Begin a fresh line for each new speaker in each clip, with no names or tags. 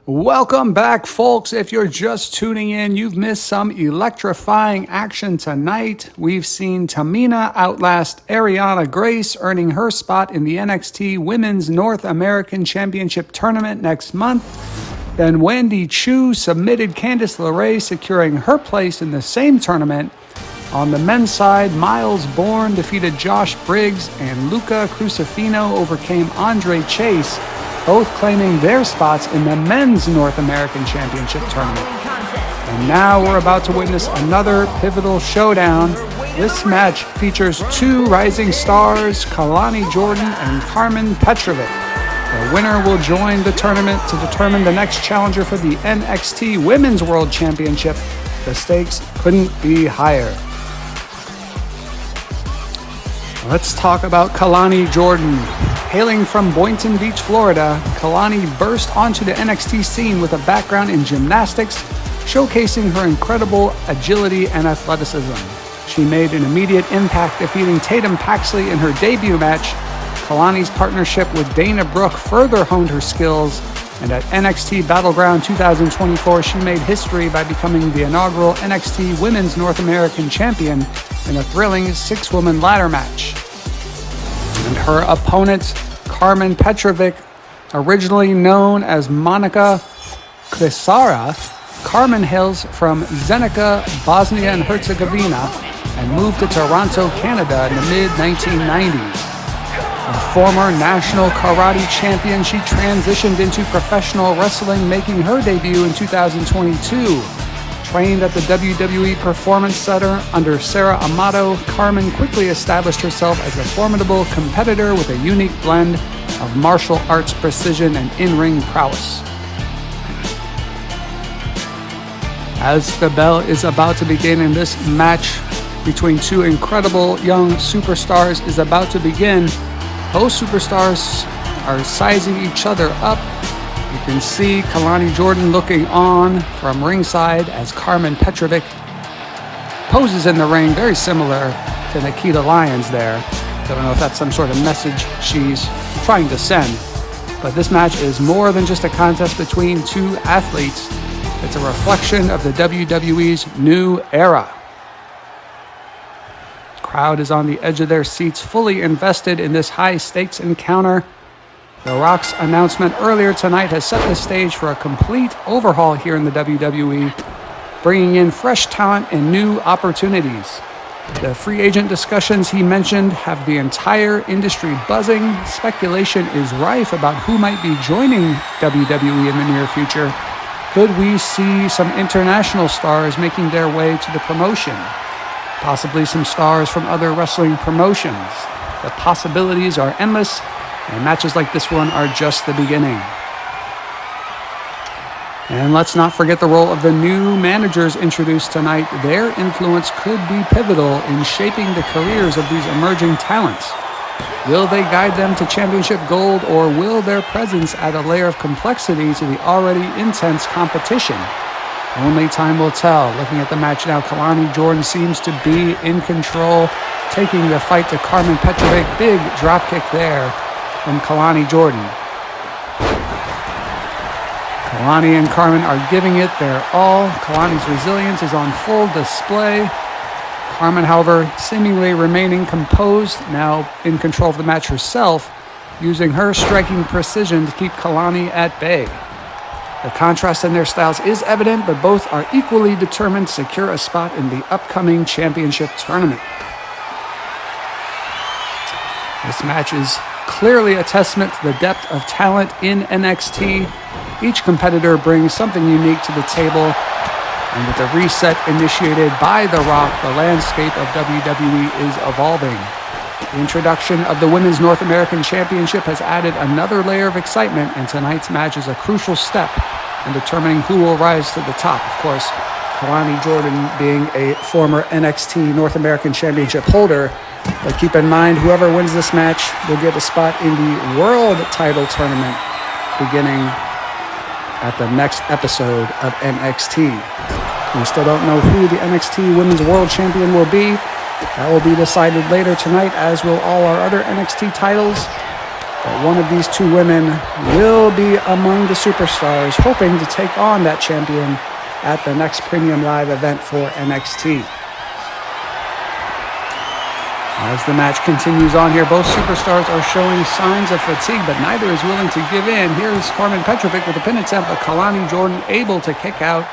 Welcome back, folks. If you're just tuning in, you've missed some electrifying action tonight. We've seen Tamina outlast Ariana Grace, earning her spot in the NXT Women's North American Championship Tournament next month. Then Wendy Chu submitted Candice LeRae, securing her place in the same tournament. On the men's side, Miles Bourne defeated Josh Briggs, and Luca Crucifino overcame Andre Chase, both claiming their spots in the Men's North American Championship Tournament. And now we're about to witness another pivotal showdown. This match features two rising stars, Kalani Jordan and Carmen Petrovic. The winner will join the tournament to determine the next challenger for the NXT Women's World Championship. The stakes couldn't be higher. Let's talk about Kalani Jordan. Hailing from Boynton Beach, Florida, Kalani burst onto the NXT scene with a background in gymnastics, showcasing her incredible agility and athleticism. She made an immediate impact, defeating Tatum Paxley in her debut match. Kalani's partnership with Dana Brooke further honed her skills, and at NXT Battleground 2024, she made history by becoming the inaugural NXT Women's North American Champion in a thrilling 6-woman ladder match. And her opponent, Carmen Petrovic, originally known as Monica Klisara, Carmen hails from Zenica, Bosnia and Herzegovina, and moved to Toronto, Canada in the mid-1990s. A former national karate champion, she transitioned into professional wrestling, making her debut in 2022. Trained at the WWE Performance Center under Sarah Amato, Carmen quickly established herself as a formidable competitor with a unique blend of martial arts precision and in-ring prowess. As the bell is about to begin and this match between two incredible young superstars is about to begin, both superstars are sizing each other up. You can see Kalani Jordan looking on from ringside as Carmen Petrovic poses in the ring, very similar to Nikita Lyons there. Don't know if that's some sort of message she's trying to send. But this match is more than just a contest between two athletes. It's a reflection of the WWE's new era. The crowd is on the edge of their seats, fully invested in this high-stakes encounter. The Rock's announcement earlier tonight has set the stage for a complete overhaul here in the WWE, bringing in fresh talent and new opportunities. The free agent discussions he mentioned have the entire industry buzzing. Speculation is rife about who might be joining WWE in the near future. Could we see some international stars making their way to the promotion? Possibly some stars from other wrestling promotions. The possibilities are endless, and matches like this one are just the beginning. And let's not forget the role of the new managers introduced tonight. Their influence could be pivotal in shaping the careers of these emerging talents. Will they guide them to championship gold, or will their presence add a layer of complexity to the already intense competition? Only time will tell. Looking at the match now, Kalani Jordan seems to be in control, taking the fight to Carmen Petrovic. Big drop kick there from Kalani Jordan. Kalani and Carmen are giving it their all. Kalani's resilience is on full display. Carmen, however, seemingly remaining composed, now in control of the match herself, using her striking precision to keep Kalani at bay. The contrast in their styles is evident, but both are equally determined to secure a spot in the upcoming championship tournament. This match is clearly a testament to the depth of talent in NXT. Each competitor brings something unique to the table, and with the reset initiated by The Rock, the landscape of WWE is evolving. The introduction of the Women's North American Championship has added another layer of excitement, and tonight's match is a crucial step in determining who will rise to the top. Of course, Kalani Jordan being a former NXT North American Championship holder. But keep in mind, whoever wins this match will get a spot in the World Title Tournament beginning at the next episode of NXT. We still don't know who the NXT Women's World Champion will be. That will be decided later tonight, as will all our other NXT titles. But one of these two women will be among the superstars hoping to take on that champion at the next Premium Live event for NXT. As the match continues on here, both superstars are showing signs of fatigue, but neither is willing to give in. Here's Carmen Petrovic with a pin attempt, but Kalani Jordan able to kick out,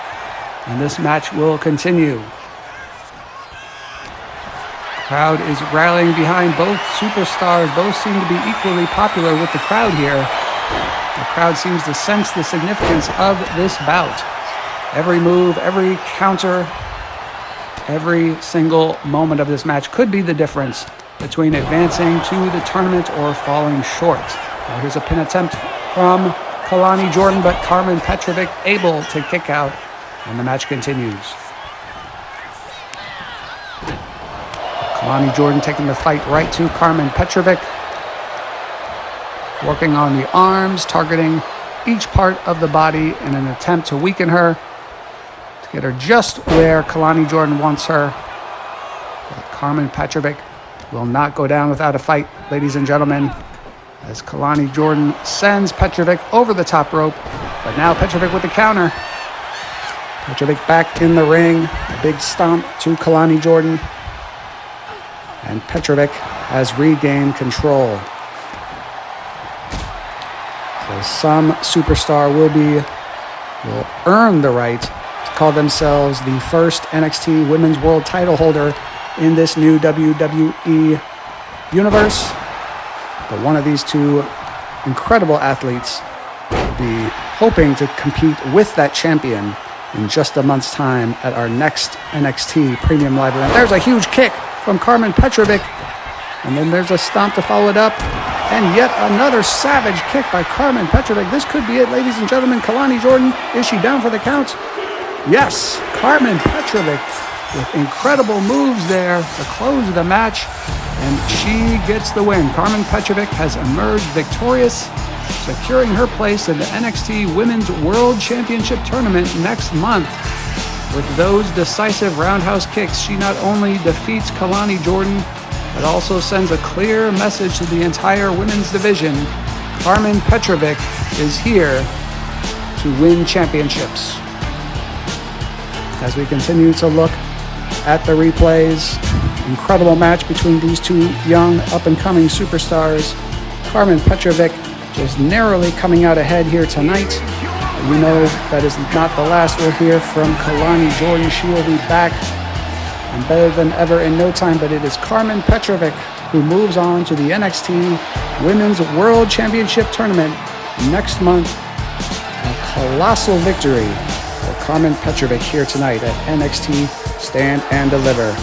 and this match will continue. Crowd is rallying behind both superstars. Both seem to be equally popular with the crowd here. The crowd seems to sense the significance of this bout. Every move, every counter, every single moment of this match could be the difference between advancing to the tournament or falling short. Now here's a pin attempt from Kalani Jordan, but Carmen Petrovic able to kick out, and the match continues. Kalani Jordan taking the fight right to Carmen Petrovic, working on the arms, targeting each part of the body in an attempt to weaken her, get her just where Kalani Jordan wants her. But Carmen Petrovic will not go down without a fight, ladies and gentlemen, as Kalani Jordan sends Petrovic over the top rope. But now Petrovic with the counter. Petrovic back in the ring. A big stomp to Kalani Jordan. And Petrovic has regained control. So some superstar will earn the right call themselves the first NXT Women's World Title holder in this new WWE universe. But one of these two incredible athletes will be hoping to compete with that champion in just a month's time at our next NXT Premium Live event. There's a huge kick from Carmen Petrovic, and then there's a stomp to follow it up, and yet another savage kick by Carmen Petrovic. This could be it, ladies and gentlemen. Kalani Jordan, is she down for the count? Yes, Carmen Petrovic with incredible moves there to close the match, and she gets the win. Carmen Petrovic has emerged victorious, securing her place in the NXT Women's World Championship Tournament next month. With those decisive roundhouse kicks, she not only defeats Kalani Jordan, but also sends a clear message to the entire women's division. Carmen Petrovic is here to win championships. As we continue to look at the replays, incredible match between these two young up-and-coming superstars. Carmen Petrovic just narrowly coming out ahead here tonight. You know that is not the last we'll hear from Kalani Jordan. She will be back and better than ever in no time, but it is Carmen Petrovic who moves on to the NXT Women's World Championship Tournament next month. A colossal victory for Carmen Petrovic here tonight at NXT Stand and Deliver.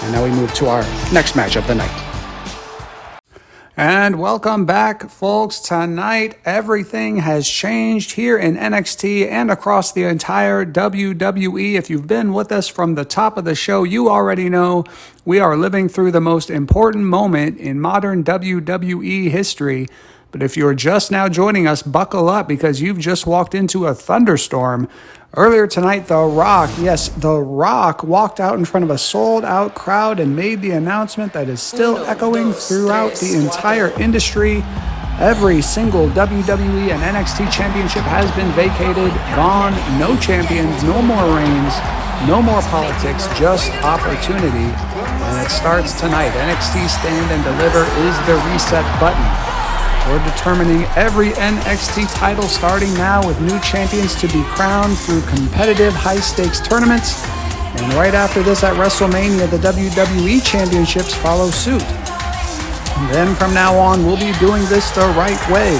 And now we move to our next match of the night. And welcome back, folks. Tonight, everything has changed here in NXT and across the entire WWE. If you've been with us from the top of the show, you already know we are living through the most important moment in modern WWE history. But if you're just now joining us, buckle up because you've just walked into a thunderstorm. Earlier tonight, The Rock, yes, The Rock walked out in front of a sold-out crowd and made the announcement that is still echoing throughout the entire industry. Every single WWE and NXT championship has been vacated, gone, no champions, no more reigns, no more politics, just opportunity. And it starts tonight. NXT Stand and Deliver is the reset button. We're determining every NXT title starting now with new champions to be crowned through competitive high-stakes tournaments. And right after this at WrestleMania, the WWE Championships follow suit. And then from now on, we'll be doing this the right way.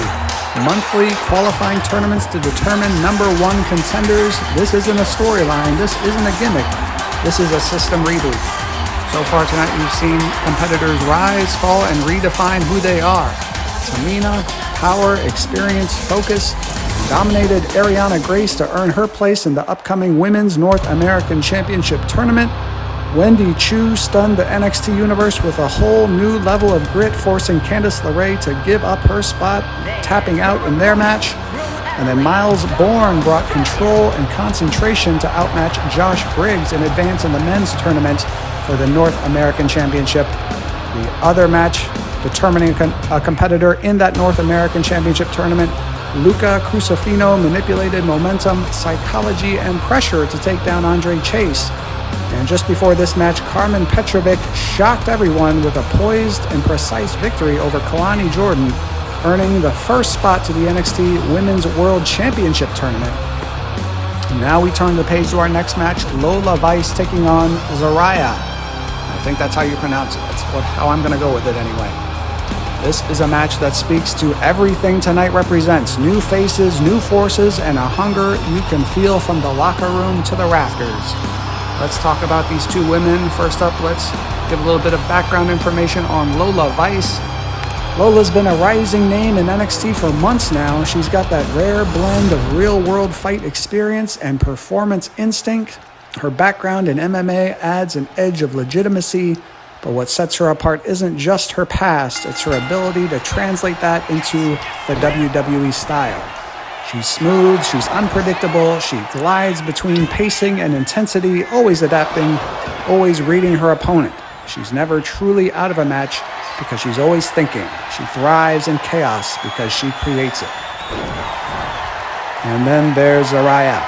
Monthly qualifying tournaments to determine number one contenders. This isn't a storyline. This isn't a gimmick. This is a system reboot. So far tonight, we've seen competitors rise, fall, and redefine who they are. Tamina, power, experience, focus, dominated Ariana Grace to earn her place in the upcoming Women's North American Championship Tournament. Wendy Chu stunned the NXT universe with a whole new level of grit, forcing Candice LeRae to give up her spot, tapping out in their match. And then Miles Bourne brought control and concentration to outmatch Josh Briggs in advance in the men's tournament for the North American Championship. The other match determining a competitor in that North American Championship tournament. Luca Crucifino manipulated momentum, psychology, and pressure to take down Andre Chase. And just before this match, Carmen Petrovic shocked everyone with a poised and precise victory over Kalani Jordan, earning the first spot to the NXT Women's World Championship tournament. Now we turn the page to our next match, Lola Vice taking on Zaraya. I think that's how you pronounce it. That's how I'm going to go with it anyway. This is a match that speaks to everything tonight represents. New faces, new forces, and a hunger you can feel from the locker room to the rafters. Let's talk about these two women. First up, let's give a little bit of background information on Lola Vice. Lola's been a rising name in NXT for months now. She's got that rare blend of real-world fight experience and performance instinct. Her background in MMA adds an edge of legitimacy, but what sets her apart isn't just her past, it's her ability to translate that into the WWE style. She's smooth, she's unpredictable, she glides between pacing and intensity, always adapting, always reading her opponent. She's never truly out of a match because she's always thinking. She thrives in chaos because she creates it. And then there's Zaraya.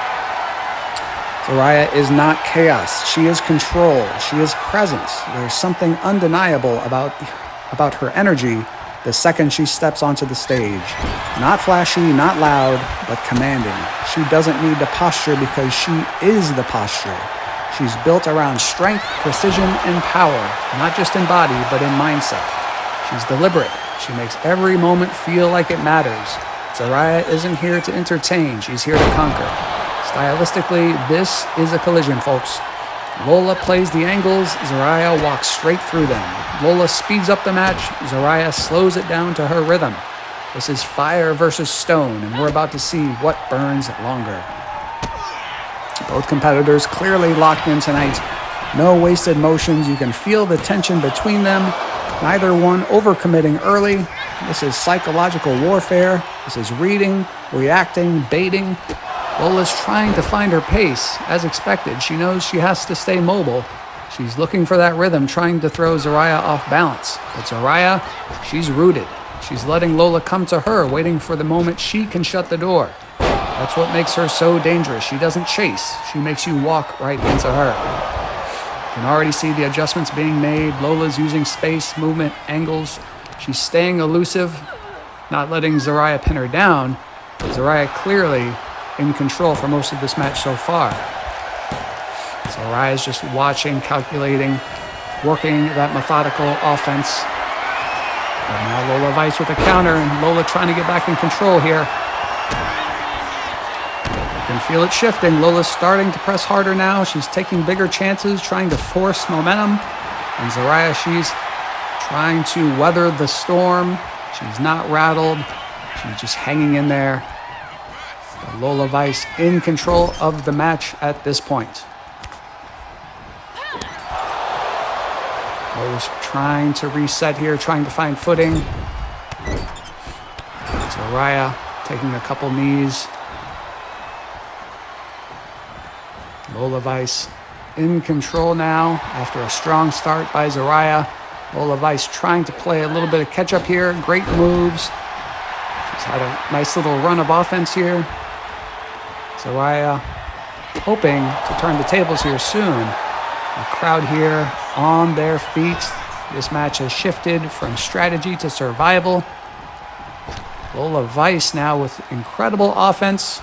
Zaraya is not chaos. She is control. She is presence. There's something undeniable about her energy the second she steps onto the stage. Not flashy, not loud, but commanding. She doesn't need to posture because she is the posture. She's built around strength, precision, and power, not just in body, but in mindset. She's deliberate. She makes every moment feel like it matters. Zaraya isn't here to entertain. She's here to conquer. Stylistically, this is a collision, folks. Lola plays the angles, Zaraya walks straight through them. Lola speeds up the match, Zaraya slows it down to her rhythm. This is fire versus stone, and we're about to see what burns longer. Both competitors clearly locked in tonight. No wasted motions, you can feel the tension between them. Neither one overcommitting early. This is psychological warfare. This is reading, reacting, baiting. Lola's trying to find her pace. As expected, she knows she has to stay mobile. She's looking for that rhythm, trying to throw Zaraya off balance. But Zaraya, she's rooted. She's letting Lola come to her, waiting for the moment she can shut the door. That's what makes her so dangerous. She doesn't chase. She makes you walk right into her. You can already see the adjustments being made. Lola's using space, movement, angles. She's staying elusive, not letting Zaraya pin her down. But Zaraya clearly in control for most of this match so far. Zaraya's just watching, calculating, working that methodical offense. But now Lola Vice with a counter, and Lola trying to get back in control here. You can feel it shifting. Lola's starting to press harder now. She's taking bigger chances, trying to force momentum. And Zaraya, she's trying to weather the storm. She's not rattled. She's just hanging in there. Lola Vice in control of the match at this point. Lola's trying to reset here, trying to find footing. Zaraya taking a couple knees. Lola Vice in control now after a strong start by Zaraya. Lola Vice trying to play a little bit of catch up here. Great moves. She's had a nice little run of offense here. Zaraya hoping to turn the tables here soon. The crowd here on their feet. This match has shifted from strategy to survival. Lola Vice now with incredible offense.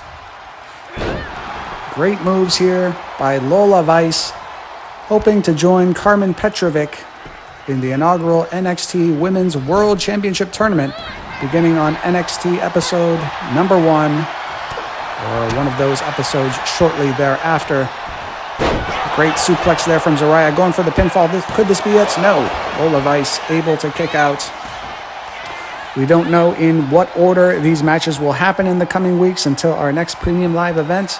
Great moves here by Lola Vice, hoping to join Carmen Petrovic in the inaugural NXT Women's World Championship Tournament beginning on NXT episode number 1. Or one of those episodes shortly thereafter. Great suplex there from Zaraya, going for the pinfall. Could this be it? No. Lola Vice able to kick out. We don't know in what order these matches will happen in the coming weeks until our next Premium Live event,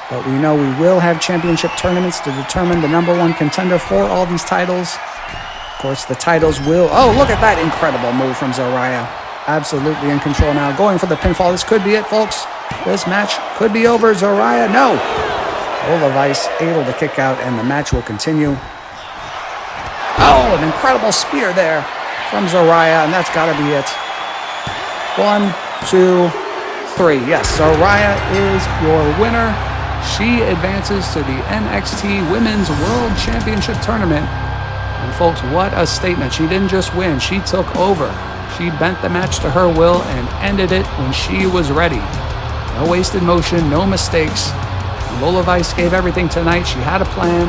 but we know we will have championship tournaments to determine the number 1 contender for all these titles. Of course, the titles will... Oh, look at that incredible move from Zaraya. Absolutely in control now. Going for the pinfall. This could be it, folks. This match could be over. Zaraya, no. Lola Vice able to kick out, and the match will continue. Oh, an incredible spear there from Zariah, and that's got to be it. 1, 2, 3. Yes, Zariah is your winner. She advances to the NXT Women's World Championship Tournament. And folks, what a statement. She didn't just win, she took over. She bent the match to her will and ended it when she was ready. No wasted motion, no mistakes. Lola Vice gave everything tonight. She had a plan.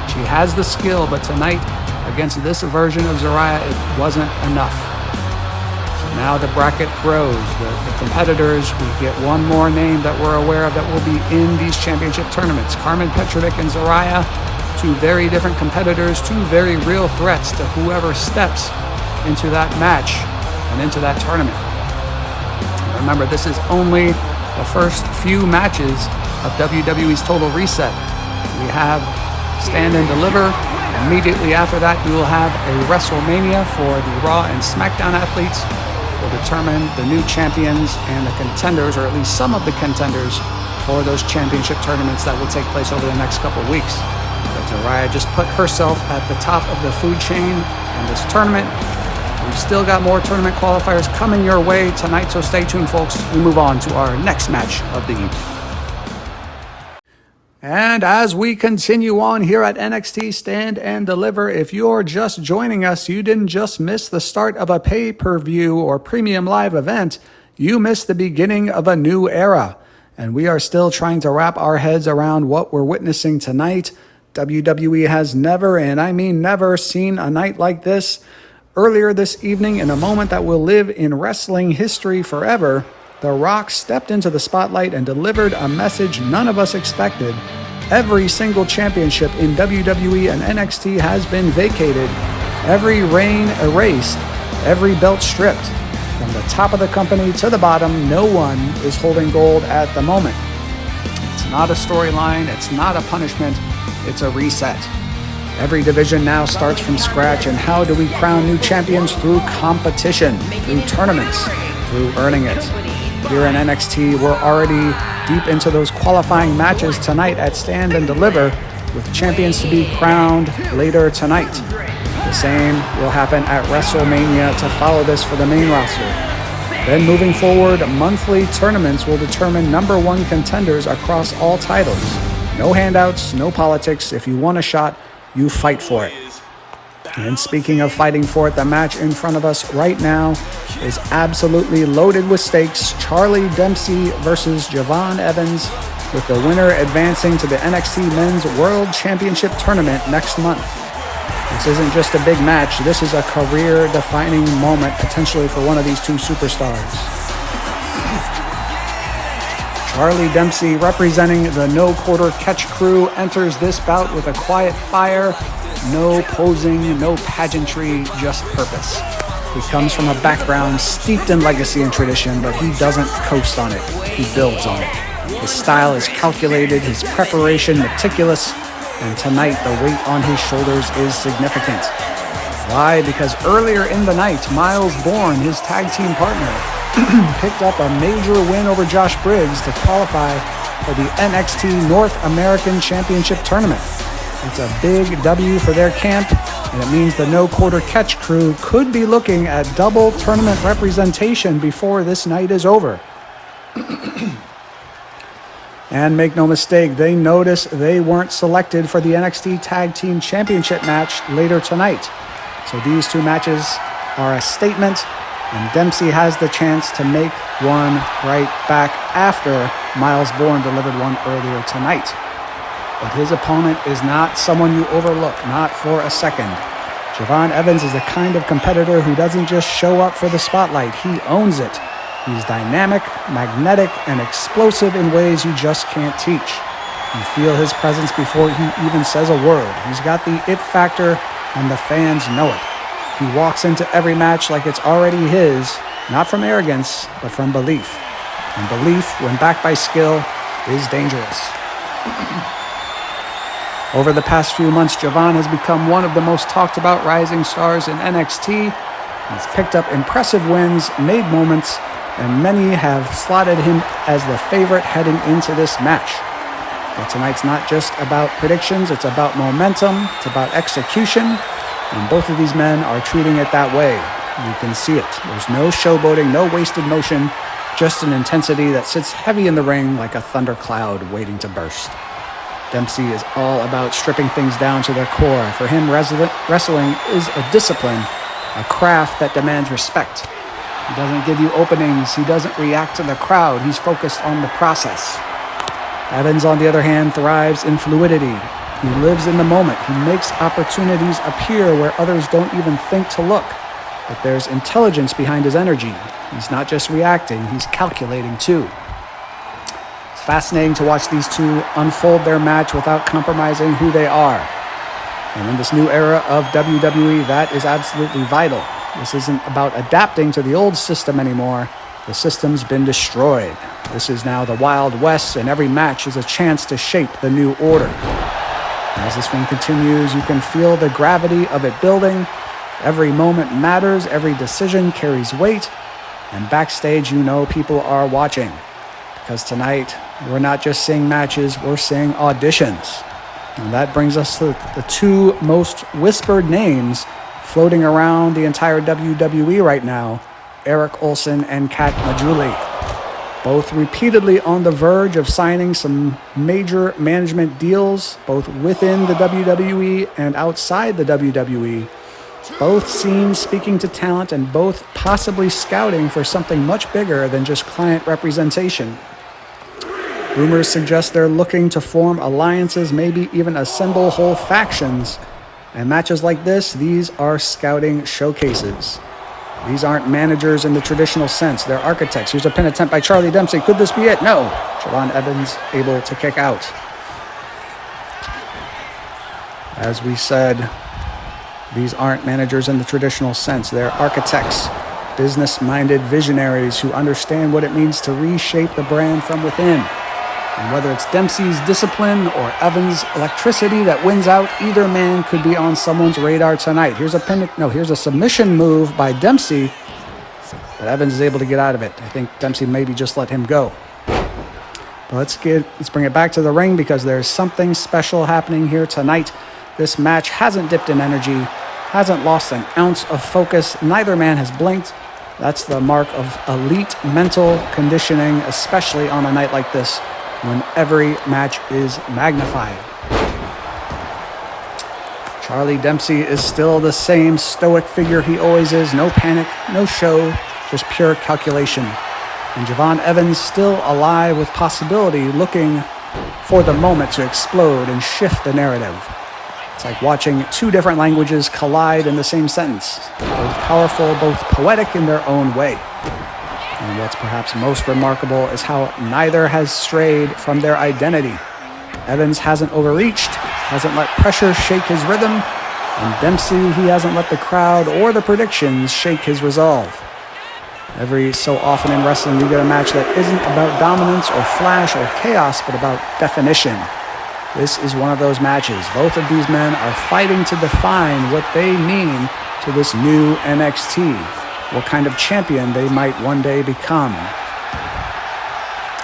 She has the skill, but tonight, against this version of Zariah, it wasn't enough. So now the bracket grows. The competitors, we get one more name that we're aware of that will be in these championship tournaments. Carmen Petrovic and Zariah, two very different competitors, two very real threats to whoever steps into that match and into that tournament. And remember, this is only the first few matches of WWE's Total Reset. We have Stand and Deliver. Immediately after that, we will have a WrestleMania for the Raw and SmackDown athletes. We'll determine the new champions and the contenders, or at least some of the contenders, for those championship tournaments that will take place over the next couple of weeks. But Zariah just put herself at the top of the food chain in this tournament. We've still got more tournament qualifiers coming your way tonight, so stay tuned, folks. We move on to our next match of the evening. And as we continue on here at NXT Stand and Deliver, if you're just joining us, you didn't just miss the start of a pay-per-view or premium live event, you missed the beginning of a new era. And we are still trying to wrap our heads around what we're witnessing tonight. WWE has never, and I mean never, seen a night like this. Earlier this evening, in a moment that will live in wrestling history forever, The Rock stepped into the spotlight and delivered a message none of us expected. Every single championship in WWE and NXT has been vacated, every reign erased, every belt stripped. From the top of the company to the bottom, no one is holding gold at the moment. It's not a storyline, it's not a punishment, it's a reset. Every division now starts from scratch, and how do we crown new champions? Through competition, through tournaments, through earning it. Here in NXT, we're already deep into those qualifying matches tonight at Stand and Deliver, with champions to be crowned later tonight. The same will happen at WrestleMania to follow this for the main roster. Then moving forward, monthly tournaments will determine number one contenders across all titles. No handouts, no politics. If you want a shot, you fight for it. And speaking of fighting for it, the match in front of us right now is absolutely loaded with stakes. Charlie Dempsey versus Javon Evans, with the winner advancing to the NXT Men's World Championship Tournament next month. This isn't just a big match, this is a career-defining moment potentially for one of these two superstars. Charlie Dempsey, representing the No Quarter Catch crew, enters this bout with a quiet fire. No posing, no pageantry, just purpose. He comes from a background steeped in legacy and tradition, but he doesn't coast on it. He builds on it. His style is calculated, his preparation meticulous, and tonight the weight on his shoulders is significant. Why? Because earlier in the night, Miles Bourne, his tag team partner, picked up a major win over Josh Briggs to qualify for the NXT North American Championship Tournament. It's a big W for their camp, and it means the No Quarter Catch crew could be looking at double tournament representation before this night is over. And make no mistake, they notice they weren't selected for the NXT Tag Team Championship match later tonight. So these two matches are a statement, and Dempsey has the chance to make one right back after Miles Bourne delivered one earlier tonight. But his opponent is not someone you overlook, not for a second. Javon Evans is the kind of competitor who doesn't just show up for the spotlight, he owns it. He's dynamic, magnetic, and explosive in ways you just can't teach. You feel his presence before he even says a word. He's got the it factor, and the fans know it. He walks into every match like it's already his, not from arrogance, but from belief. And belief, when backed by skill, is dangerous. Over the past few months, Javon has become one of the most talked about rising stars in NXT. He's picked up impressive wins, made moments, and many have slotted him as the favorite heading into this match. But tonight's not just about predictions, it's about momentum, it's about execution, and both of these men are treating it that way. You can see it. There's no showboating, no wasted motion, just an intensity that sits heavy in the ring like a thundercloud waiting to burst. Dempsey is all about stripping things down to their core. For him, wrestling is a discipline, a craft that demands respect. He doesn't give you openings. He doesn't react to the crowd. He's focused on the process. Evans, on the other hand, thrives in fluidity. He lives in the moment. He makes opportunities appear where others don't even think to look. But there's intelligence behind his energy. He's not just reacting, he's calculating too. It's fascinating to watch these two unfold their match without compromising who they are. And in this new era of WWE, that is absolutely vital. This isn't about adapting to the old system anymore. The system's been destroyed. This is now the Wild West, and every match is a chance to shape the new order. As this one continues, you can feel the gravity of it building. Every moment matters, every decision carries weight, and backstage you know people are watching. Because tonight, we're not just seeing matches, we're seeing auditions. And that brings us to the two most whispered names floating around the entire WWE right now, Eric Olsen and Kat Majuli. Both repeatedly on the verge of signing some major management deals, both within the WWE and outside the WWE. Both seen speaking to talent and both possibly scouting for something much bigger than just client representation. Rumors suggest they're looking to form alliances, maybe even assemble whole factions. And matches like this, these are scouting showcases. These aren't managers in the traditional sense. They're architects. Here's a pin attempt by Charlie Dempsey. Could this be it? No. Javon Evans able to kick out. As we said, these aren't managers in the traditional sense. They're architects, business-minded visionaries who understand what it means to reshape the brand from within. And whether it's Dempsey's discipline or Evans' electricity that wins out, either man could be on someone's radar tonight. Here's a submission move by Dempsey, but Evans is able to get out of it. I think Dempsey maybe just let him go. But let's bring it back to the ring because there's something special happening here tonight. This match hasn't dipped in energy, hasn't lost an ounce of focus. Neither man has blinked. That's the mark of elite mental conditioning, especially on a night like this, when every match is magnified. Charlie Dempsey is still the same stoic figure he always is. No panic, no show, just pure calculation. And Javon Evans still alive with possibility, looking for the moment to explode and shift the narrative. It's like watching two different languages collide in the same sentence. Both powerful, both poetic in their own way. And what's perhaps most remarkable is how neither has strayed from their identity. Evans hasn't overreached, hasn't let pressure shake his rhythm, and Dempsey, he hasn't let the crowd or the predictions shake his resolve. Every so often in wrestling, you get a match that isn't about dominance or flash or chaos, but about definition. This is one of those matches. Both of these men are fighting to define what they mean to this new NXT. What kind of champion they might one day become.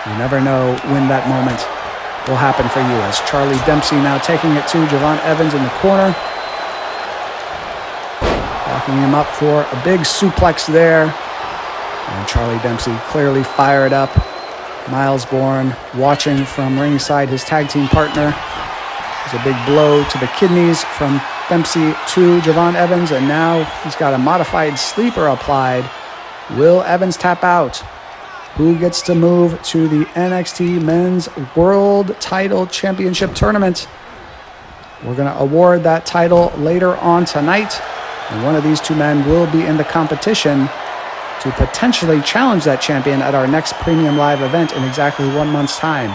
You never know when that moment will happen for you. As Charlie Dempsey now taking it to Javon Evans in the corner. Locking him up for a big suplex there. And Charlie Dempsey clearly fired up. Miles Bourne watching from ringside, his tag team partner. There's a big blow to the kidneys from Dempsey to Javon Evans, and now he's got a modified sleeper applied. Will Evans tap out? Who gets to move to the NXT Men's World Title Championship Tournament? We're going to award that title later on tonight, and one of these two men will be in the competition to potentially challenge that champion at our next Premium Live event in exactly 1 month's time.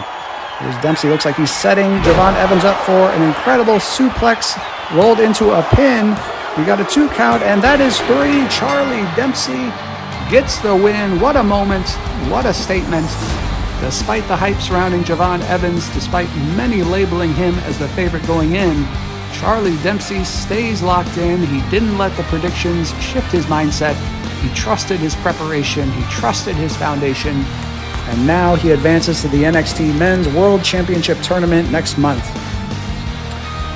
Here's Dempsey. Looks like he's setting Javon Evans up for an incredible suplex, rolled into a pin. We got a 2 count, and that is 3. Charlie Dempsey gets the win. What a moment. What a statement. Despite the hype surrounding Javon Evans, despite many labeling him as the favorite going in, Charlie Dempsey stays locked in. He didn't let the predictions shift his mindset. He trusted his preparation. He trusted his foundation. And now he advances to the NXT Men's World Championship Tournament next month.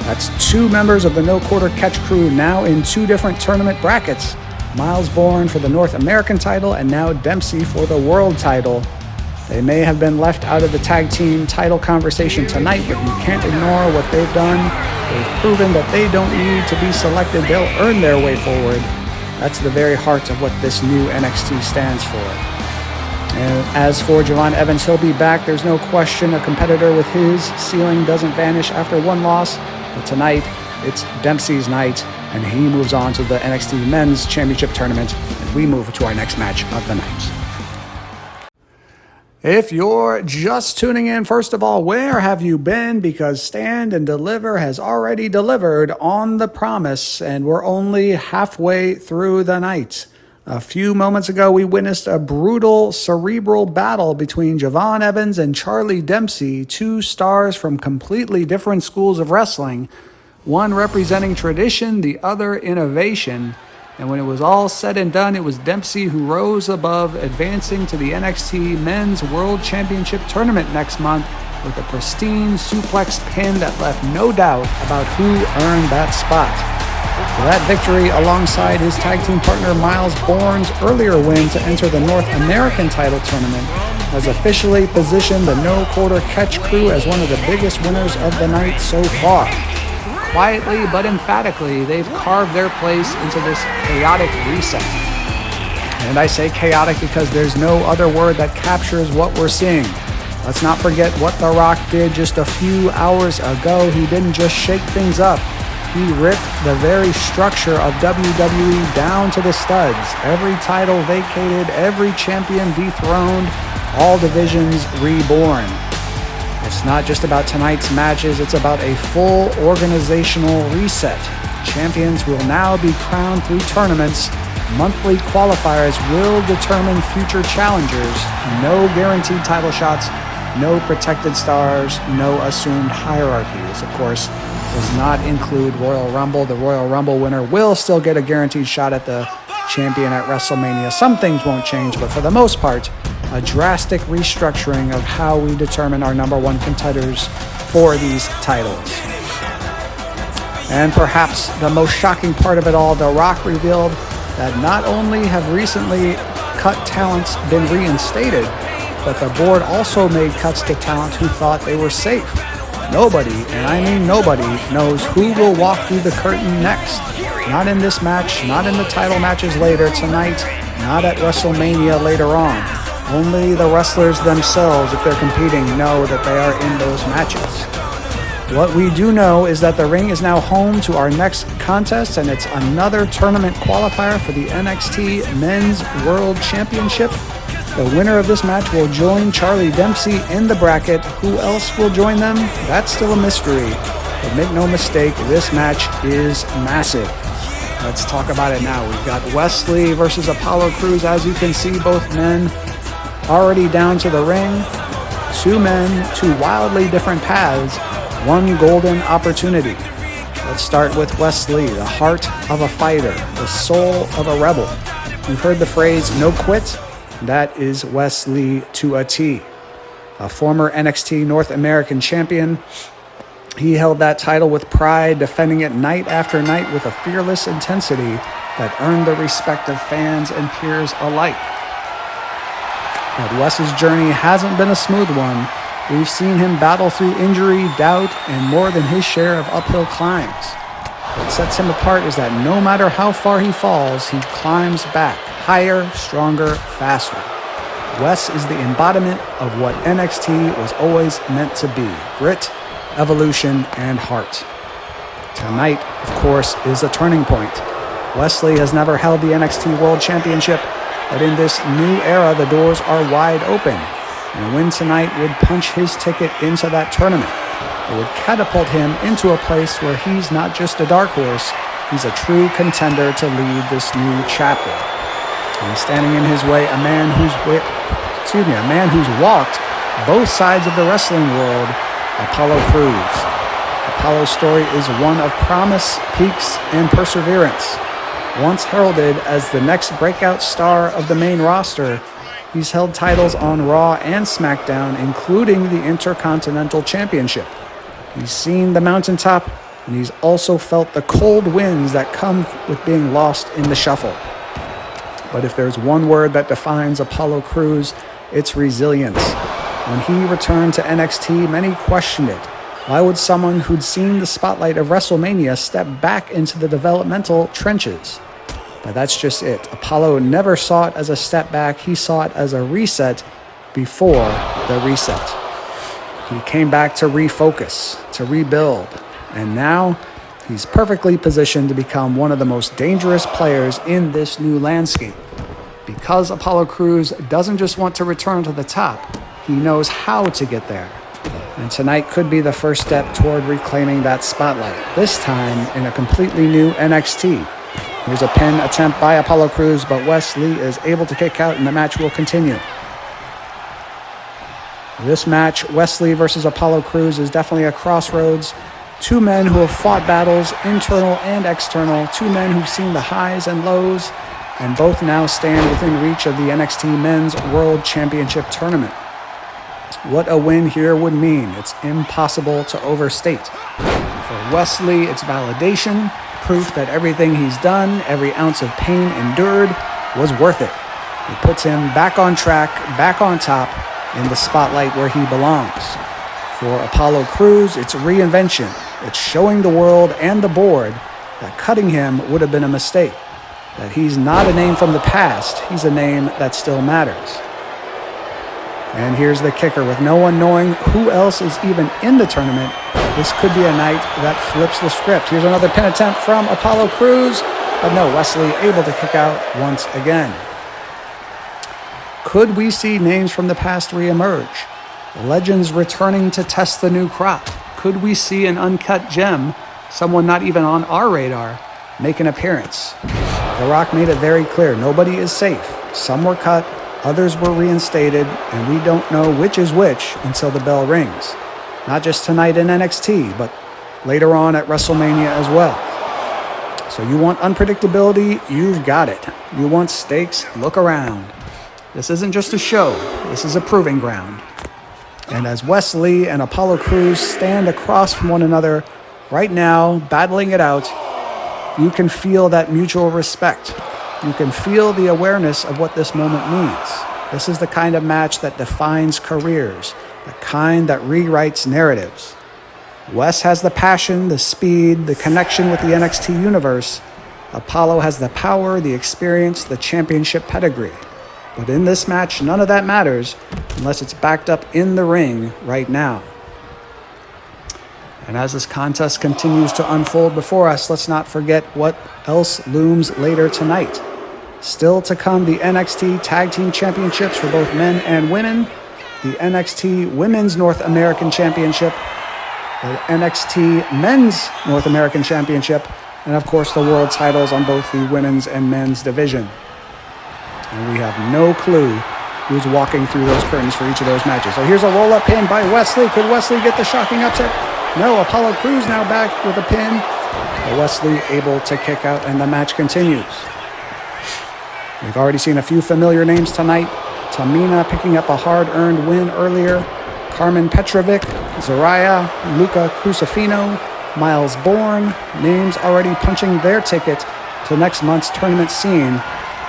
That's 2 members of the No Quarter Catch crew now in 2 different tournament brackets. Miles Bourne for the North American title, and now Dempsey for the world title. They may have been left out of the tag team title conversation tonight, but you can't ignore what they've done. They've proven that they don't need to be selected. They'll earn their way forward. That's the very heart of what this new NXT stands for. And as for Javon Evans, he'll be back. There's no question a competitor with his ceiling doesn't vanish after one loss. But tonight, it's Dempsey's night, and he moves on to the NXT Men's Championship Tournament, and we move to our next match of the night. If you're just tuning in, first of all, where have you been? Because Stand and Deliver has already delivered on the promise, and we're only halfway through the night. A few moments ago, we witnessed a brutal, cerebral battle between Javon Evans and Charlie Dempsey, two stars from completely different schools of wrestling, one representing tradition, the other innovation. And when it was all said and done, it was Dempsey who rose above, advancing to the NXT Men's World Championship Tournament next month with a pristine suplex pin that left no doubt about who earned that spot. For that victory, alongside his tag team partner Miles Bourne's earlier win to enter the North American title tournament, has officially positioned the No Quarter Catch crew as one of the biggest winners of the night so far. Quietly but emphatically, they've carved their place into this chaotic reset. And I say chaotic because there's no other word that captures what we're seeing. Let's not forget what The Rock did just a few hours ago. He didn't just shake things up. He ripped the very structure of WWE down to the studs. Every title vacated, every champion dethroned, all divisions reborn. It's not just about tonight's matches, it's about a full organizational reset. Champions will now be crowned through tournaments. Monthly qualifiers will determine future challengers. No guaranteed title shots, no protected stars, no assumed hierarchy. This, of course, does not include Royal Rumble. The Royal Rumble winner will still get a guaranteed shot at the champion at WrestleMania. Some things won't change, but for the most part, a drastic restructuring of how we determine our number one contenders for these titles. And perhaps the most shocking part of it all, The Rock revealed that not only have recently cut talents been reinstated, but the board also made cuts to talent who thought they were safe. Nobody, and I mean nobody, knows who will walk through the curtain next. Not in this match, not in the title matches later tonight, not at WrestleMania later on. Only the wrestlers themselves, if they're competing, know that they are in those matches. What we do know is that the ring is now home to our next contest, and it's another tournament qualifier for the NXT Men's World Championship. The winner of this match will join Charlie Dempsey in the bracket. Who else will join them? That's still a mystery. But make no mistake, this match is massive. Let's talk about it now. We've got Wesley versus Apollo Crews. As you can see, both men already down to the ring. Two men, two wildly different paths, one golden opportunity. Let's start with Wesley, the heart of a fighter, the soul of a rebel. You've heard the phrase, no quit? That is Wesley to a T. A former NXT North American champion, he held that title with pride, defending it night after night with a fearless intensity that earned the respect of fans and peers alike. But Wes's journey hasn't been a smooth one. We've seen him battle through injury, doubt, and more than his share of uphill climbs. What sets him apart is that no matter how far he falls, he climbs back, higher, stronger, faster. Wes is the embodiment of what NXT was always meant to be: grit, evolution, and heart. Tonight, of course, is a turning point. Wesley has never held the NXT World Championship, but in this new era, the doors are wide open. And a win tonight would punch his ticket into that tournament. It would catapult him into a place where he's not just a dark horse, he's a true contender to lead this new chapter. And standing in his way, a man who's walked both sides of the wrestling world, Apollo Crews. Apollo's story is one of promise, peaks, and perseverance. Once heralded as the next breakout star of the main roster, he's held titles on Raw and SmackDown, including the Intercontinental Championship. He's seen the mountaintop, and he's also felt the cold winds that come with being lost in the shuffle. But if there's one word that defines Apollo Crews, it's resilience. When he returned to NXT, many questioned it. Why would someone who'd seen the spotlight of WrestleMania step back into the developmental trenches? But that's just it. Apollo never saw it as a step back. He saw it as a reset before the reset. He came back to refocus, to rebuild. And now he's perfectly positioned to become one of the most dangerous players in this new landscape. Because Apollo Crews doesn't just want to return to the top, he knows how to get there. And tonight could be the first step toward reclaiming that spotlight, this time in a completely new NXT. Here's a pin attempt by Apollo Crews, but Wes Lee is able to kick out and the match will continue. This match, Wes Lee versus Apollo Crews, is definitely a crossroads. Two men who have fought battles, internal and external. Two men who've seen the highs and lows, and both now stand within reach of the NXT Men's World Championship Tournament. What a win here would mean. It's impossible to overstate. For Wes Lee, it's validation, proof that everything he's done, every ounce of pain endured, was worth it. It puts him back on track, back on top, in the spotlight where he belongs. For Apollo Crews, it's reinvention. It's showing the world and the board that cutting him would have been a mistake. That he's not a name from the past, he's a name that still matters. And here's the kicker. With no one knowing who else is even in the tournament, this could be a night that flips the script. Here's another pin attempt from Apollo Crews, but no, Wes Lee able to kick out once again. Could we see names from the past reemerge? Legends returning to test the new crop? Could we see an uncut gem, someone not even on our radar, make an appearance? The Rock made it very clear, nobody is safe. Some were cut, others were reinstated, and we don't know which is which until the bell rings. Not just tonight in NXT, but later on at WrestleMania as well. So you want unpredictability? You've got it. You want stakes? Look around. This isn't just a show. This is a proving ground. And as Wes Lee and Apollo Crews stand across from one another right now, battling it out, you can feel that mutual respect. You can feel the awareness of what this moment means. This is the kind of match that defines careers, the kind that rewrites narratives. Wes has the passion, the speed, the connection with the NXT universe. Apollo has the power, the experience, the championship pedigree. But in this match, none of that matters unless it's backed up in the ring right now. And as this contest continues to unfold before us, let's not forget what else looms later tonight. Still to come, the NXT Tag Team Championships for both men and women, the NXT Women's North American Championship, the NXT Men's North American Championship, and of course the world titles on both the women's and men's division. And we have no clue who's walking through those curtains for each of those matches. So here's a roll-up pin by Wes Lee. Could Wes Lee get the shocking upset? No, Apollo Crews now back with a pin. Wes Lee able to kick out, and the match continues. We've already seen a few familiar names tonight. Tamina picking up a hard-earned win earlier. Carmen Petrovic, Zaraya, Luca Crucifino, Miles Bourne, names already punching their ticket to next month's tournament scene.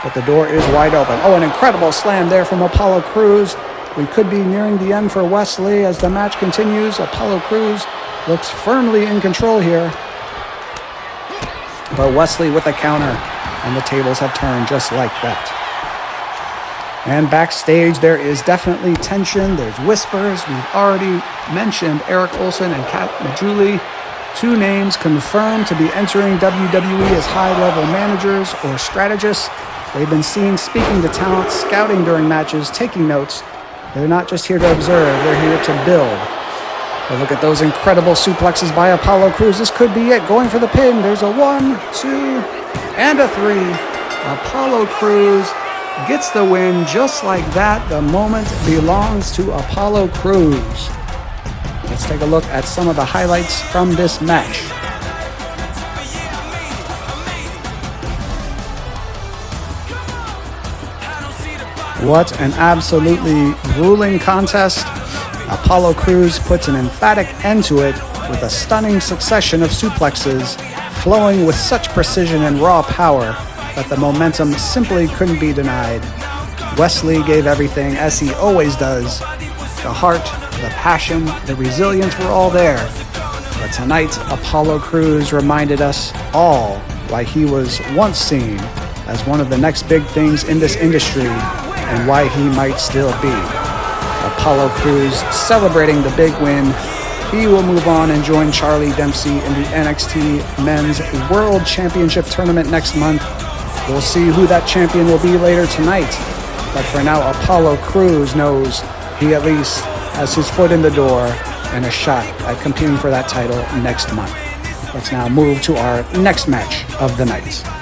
But the door is wide open. Oh, an incredible slam there from Apollo Crews. We could be nearing the end for Wes Lee as the match continues. Apollo Crews looks firmly in control here. But Wes Lee with a counter, and the tables have turned just like that. And backstage, there is definitely tension. There's whispers. We've already mentioned Eric Olsen and Kat Majuli. Two names confirmed to be entering WWE as high-level managers or strategists. They've been seen speaking to talent, scouting during matches, taking notes. They're not just here to observe, they're here to build. But look at those incredible suplexes by Apollo Crews. This could be it. Going for the pin. There's a 1, 2, and a 3. Apollo Crews gets the win just like that. The moment belongs to Apollo Crews. Let's take a look at some of the highlights from this match. What an absolutely grueling contest. Apollo Crews puts an emphatic end to it with a stunning succession of suplexes flowing with such precision and raw power but the momentum simply couldn't be denied. Wesley gave everything, as he always does. The heart, the passion, the resilience were all there. But tonight, Apollo Crews reminded us all why he was once seen as one of the next big things in this industry and why he might still be. Apollo Crews celebrating the big win. He will move on and join Charlie Dempsey in the NXT Men's World Championship Tournament next month. We'll see who that champion will be later tonight. But for now, Apollo Crews knows he at least has his foot in the door and a shot at competing for that title next month. Let's now move to our next match of the night.